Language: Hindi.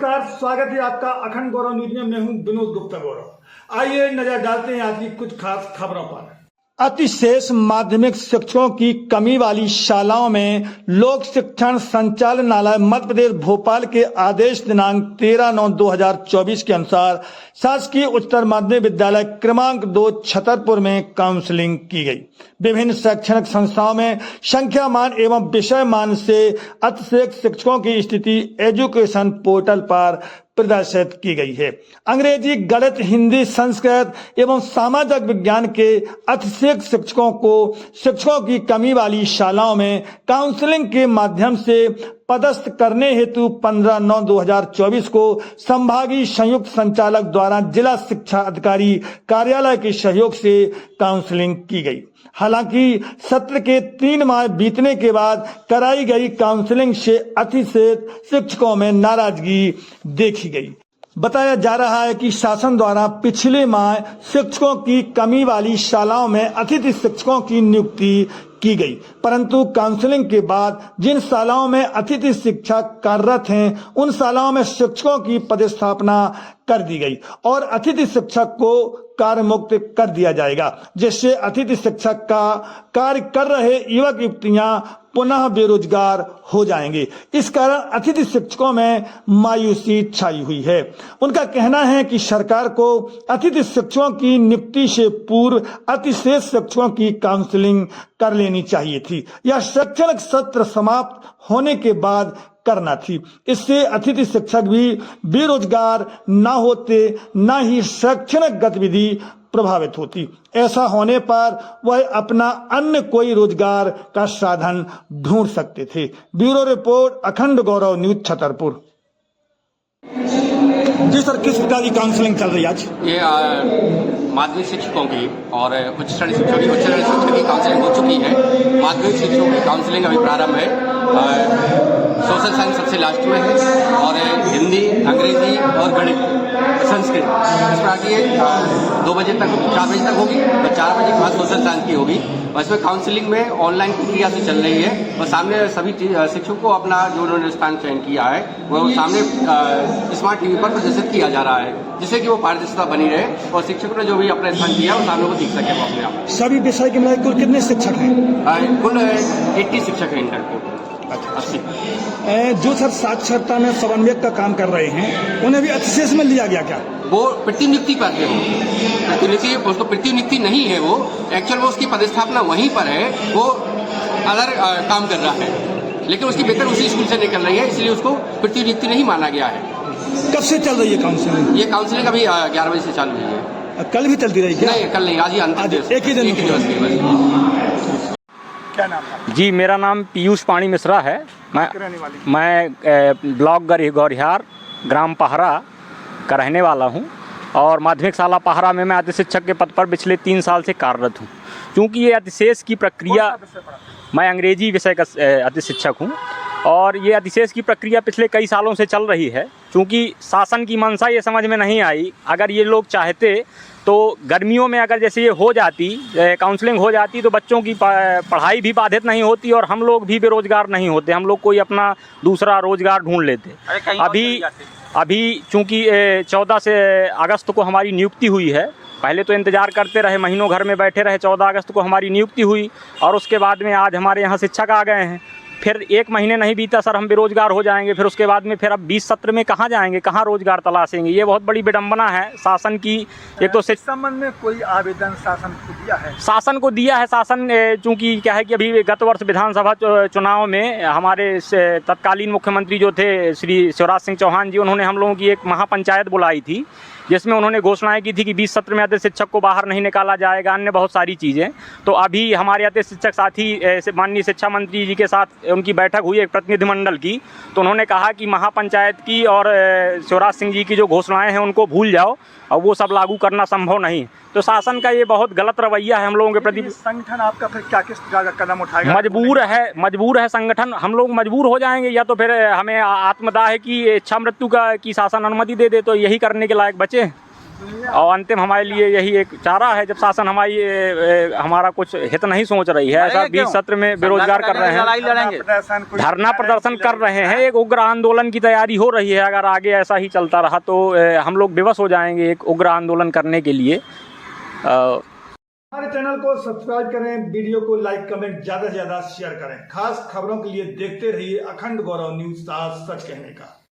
नमस्कार, स्वागत है आपका अखंड गौरव न्यूज में। मैं हूं विनोद गुप्ता गौरव। आइए नजर डालते हैं आज की कुछ खास खबरों पर। अतिशेष माध्यमिक शिक्षकों की कमी वाली शालाओं में लोक शिक्षण संचालनालय मध्य प्रदेश भोपाल के आदेश दिनांक 13/9/2024 के अनुसार शासकीय उच्चतर माध्यमिक विद्यालय क्रमांक 2 छतरपुर में काउंसलिंग की गई। विभिन्न शैक्षणिक संस्थाओं में संख्या मान एवं विषय मान से अतिशेष शिक्षकों की स्थिति एजुकेशन पोर्टल पर प्रदर्शित की गई है। अंग्रेजी, गणित, हिंदी, संस्कृत एवं सामाजिक विज्ञान के अतिशेष शिक्षकों की कमी वाली शालाओं में काउंसलिंग के माध्यम से पदस्थ करने हेतु 15/9/2024 को संभागीय संयुक्त संचालक द्वारा जिला शिक्षा अधिकारी कार्यालय के सहयोग से काउंसलिंग की गई। हालांकि सत्र के 3 माह बीतने के बाद कराई गई काउंसलिंग से अतिशेष शिक्षकों में नाराजगी देखी गई। बताया जा रहा है कि शासन द्वारा पिछले माह शिक्षकों की कमी वाली शालाओं में अतिथि शिक्षकों की नियुक्ति की गई, परंतु काउंसलिंग के बाद जिन शालाओं में अतिथि शिक्षक कार्यरत हैं उन शालाओं में शिक्षकों की पदस्थापना कर दी गई और अतिथि शिक्षक को कार्य मुक्त कर दिया जाएगा, जिससे अतिथि शिक्षक का कार्य कर रहे युवक युवतियां पुनः बेरोजगार हो जाएंगे। इस कारण अतिथि शिक्षकों में मायूसी छाई हुई है। उनका कहना है कि सरकार को अतिथि शिक्षकों की नियुक्ति से पूर्व अतिशेष शिक्षकों की काउंसलिंग कर लेनी चाहिए थी। यह शैक्षणिक सत्र समाप्त होने के बाद करना थी। इससे अतिथि शिक्षक भी बेरोजगार न होते, न ही शैक्षणिक गतिविधि प्रभावित होती। ऐसा होने पर वह अपना अन्य कोई रोजगार का साधन ढूंढ सकते थे। ब्यूरो रिपोर्ट, अखंड गौरव न्यूज, छतरपुर। जी सर, किस प्रकार की काउंसलिंग चल रही है आज? ये माध्यमिक शिक्षकों की और उच्च श्रेणी शिक्षकों की काउंसलिंग हो चुकी है। माध्यमिक शिक्षकों की काउंसलिंग अभी प्रारंभ है। सोशल साइंस सबसे लास्ट में है और हिंदी, अंग्रेजी और गणित, संस्कृत इस प्रकार की 2 बजे तक 4 बजे तक होगी और 4 बजे के बाद सोशल साइंस की होगी। और इसमें काउंसलिंग में ऑनलाइन प्रक्रिया से चल रही है और सामने सभी शिक्षकों को अपना जो उन्होंने स्थान चयन किया है वो सामने स्मार्ट टीवी पर प्रदर्शित किया जा रहा है, जिससे कि वो पारदर्शिता बनी रहे और शिक्षकों ने जो भी अपना स्थान किया वो सामने को दिख सके वो अपने आप। सभी विषय के मिलाकर कुल कितने शिक्षक हैं? कुल 80 शिक्षक हैं इंटर को। 80। जो सर साक्षरता में समन्वयक का काम कर रहे हैं उन्हें भी अतिशेष में लिया गया क्या? वो प्रतिनियुक्ति पर है, वो तो प्रतिनियुक्ति नहीं है, वो एक्चुअल वो उसकी पदस्थापना वहीं पर है, वो अदर काम कर रहा है, लेकिन उसकी वेतन उसी स्कूल से निकल रही है, इसलिए उसको प्रतिनियुक्ति नहीं माना गया है। कब से चल रही है काउंसलिंग? ये काउंसलिंग अभी 11 बजे से चालू हुई है। कल भी चलती रही क्या? नहीं, कल नहीं, आज ही अंतिम दिवस, एक ही दिन दिवस। क्या नाम है? जी, मेरा नाम पीयूष पाणी मिश्रा है। मैं ब्लॉक गौरिहार, ग्राम पहरा का रहने वाला हूं और माध्यमिक शाला पहरा में मैं अतिथि शिक्षक के पद पर पिछले 3 साल से कार्यरत हूं। क्योंकि ये अतिशेष की प्रक्रिया, मैं अंग्रेजी विषय का अतिथि शिक्षक हूं और ये अतिशेष की प्रक्रिया पिछले कई सालों से चल रही है। क्योंकि शासन की मंशा ये समझ में नहीं आई, अगर ये लोग चाहते तो गर्मियों में अगर जैसे ये हो जाती, काउंसलिंग हो जाती, तो बच्चों की पढ़ाई भी बाधित नहीं होती और हम लोग भी बेरोजगार नहीं होते, हम लोग कोई अपना दूसरा रोजगार ढूंढ लेते। अभी चूँकि 14 से अगस्त को हमारी नियुक्ति हुई है, पहले तो इंतज़ार करते रहे, महीनों घर में बैठे रहे, 14 अगस्त को हमारी नियुक्ति हुई और उसके बाद में आज हमारे यहाँ शिक्षक आ गए हैं। फिर 1 महीने नहीं बीता सर, हम बेरोजगार हो जाएंगे। फिर उसके बाद में फिर अब 20 सत्र में कहाँ जाएंगे, कहाँ रोजगार तलाशेंगे? ये बहुत बड़ी विडंबना है शासन की। एक तो इस संबंध में कोई आवेदन शासन को दिया है? शासन को दिया है। शासन चूँकि क्या है कि अभी गत वर्ष विधानसभा चुनाव में हमारे तत्कालीन मुख्यमंत्री जो थे श्री शिवराज सिंह चौहान जी, उन्होंने हम लोगों की एक महापंचायत बुलाई थी, जिसमें उन्होंने घोषणाएं की थी कि 20 सत्र में अतिथि शिक्षक को बाहर नहीं निकाला जाएगा, अन्य बहुत सारी चीज़ें। तो अभी हमारे अतिथि शिक्षक साथी माननीय शिक्षा मंत्री जी के साथ उनकी बैठक हुई एक प्रतिनिधिमंडल की, तो उन्होंने कहा कि महापंचायत की और शिवराज सिंह जी की जो घोषणाएं हैं उनको भूल जाओ और वो सब लागू करना संभव नहीं। तो शासन का ये बहुत गलत रवैया है हम लोगों के प्रति। संगठन आपका फिर क्या किस प्रकार का कदम उठाएगा? मजबूर है संगठन, हम लोग मजबूर हो जाएंगे, या तो फिर हमें आत्मदाह है कि इच्छा मृत्यु की शासन अनुमति दे दे, तो यही करने के लायक बचे। और अंतिम हमारे लिए यही एक चारा है, जब शासन हमारा कुछ हित नहीं सोच रही है, ऐसा 20 सत्र में बेरोजगार कर रहे हैं, धरना प्रदर्शन कर रहे हैं, एक उग्र आंदोलन की तैयारी हो रही है। अगर आगे ऐसा ही चलता रहा तो हम लोग विवश हो जाएंगे एक उग्र आंदोलन करने के लिए। हमारे चैनल को सब्सक्राइब करें, वीडियो को लाइक कमेंट ज्यादा से ज्यादा शेयर करें। खास खबरों के लिए देखते रहिए अखंड गौरव न्यूज़, सच कहने का।